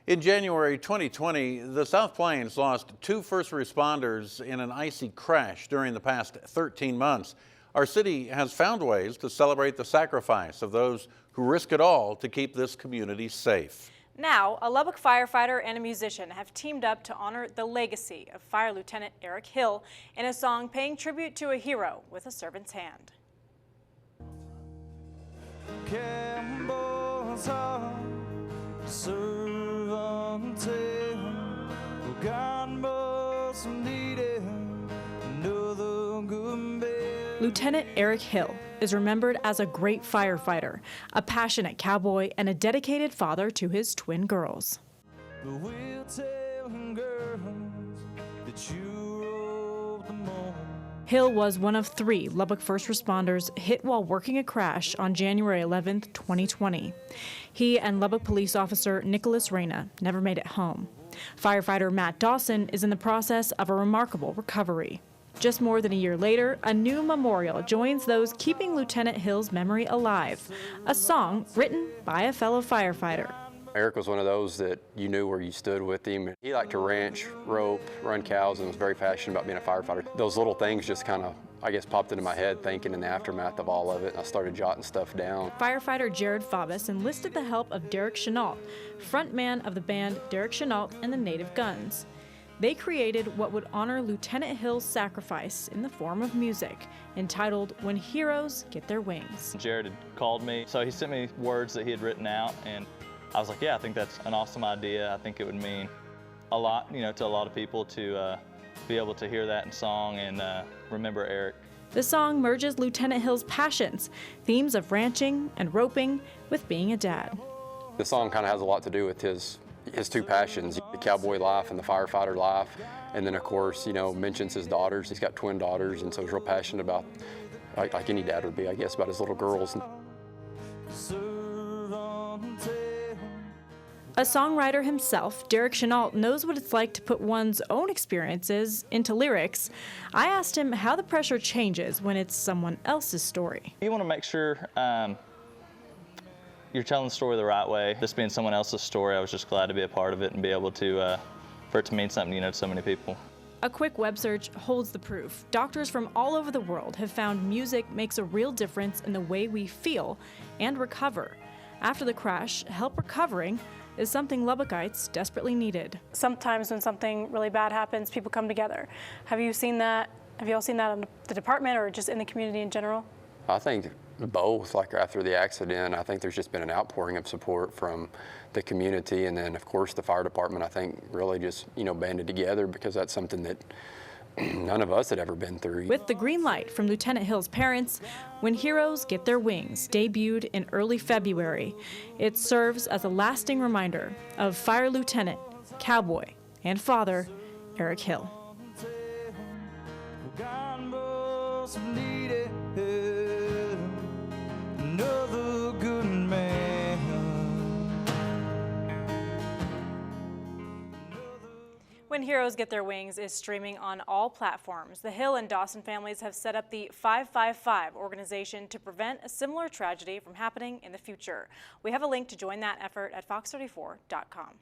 In January 2020, the South Plains lost 2 first responders in an icy crash during the past 13 months. Our city has found ways to celebrate the sacrifice of those who risk it all to keep this community safe. Now, a Lubbock firefighter and a musician have teamed up to honor the legacy of Fire Lieutenant Eric Hill in a song paying tribute to a hero with a servant's hand. Lieutenant Eric Hill is remembered as a great firefighter, a passionate cowboy, and a dedicated father to his twin girls. Hill was one of 3 Lubbock first responders hit while working a crash on January 11, 2020. He and Lubbock police officer Nicholas Reyna never made it home. Firefighter Matt Dawson is in the process of a remarkable recovery. Just more than a year later, a new memorial joins those keeping Lieutenant Hill's memory alive, a song written by a fellow firefighter. Eric was one of those that you knew where you stood with him. He liked to ranch, rope, run cows, and was very passionate about being a firefighter. Those little things just kind of, I guess, popped into my head thinking in the aftermath of all of it, and I started jotting stuff down. Firefighter Jared Fabus enlisted the help of Derek Chennault, frontman of the band Derek Chennault and the Native Guns. They created what would honor Lieutenant Hill's sacrifice in the form of music, entitled When Heroes Get Their Wings. Jared had called me, so he sent me words that he had written out, and I was like, yeah, I think that's an awesome idea. I think it would mean a lot, to a lot of people to be able to hear that in song and remember Eric. The song merges Lieutenant Hill's passions, themes of ranching and roping, with being a dad. The song kind of has a lot to do with his 2 passions, the cowboy life and the firefighter life. And then, of course, mentions his daughters. He's got twin daughters, and so he's real passionate about, like any dad would be, I guess, about his little girls. A songwriter himself, Derek Chennault knows what it's like to put one's own experiences into lyrics. I asked him how the pressure changes when it's someone else's story. You want to make sure you're telling the story the right way. This being someone else's story, I was just glad to be a part of it and be able to, for it to mean something, to so many people. A quick web search holds the proof. Doctors from all over the world have found music makes a real difference in the way we feel and recover. After the crash, help recovering is something Lubbockites desperately needed. Sometimes when something really bad happens, people come together. Have you seen that? Have you all seen that in the department or just in the community in general? I think both. Like after the accident, I think there's just been an outpouring of support from the community, and then of course the fire department, I think, really just banded together, because that's something that none of us had ever been through. With the green light from Lieutenant Hill's parents, When Heroes Get Their Wings debuted in early February. It serves as a lasting reminder of Fire Lieutenant, cowboy, and father Eric Hill. When Heroes Get Their Wings is streaming on all platforms. The Hill and Dawson families have set up the 555 organization to prevent a similar tragedy from happening in the future. We have a link to join that effort at fox34.com.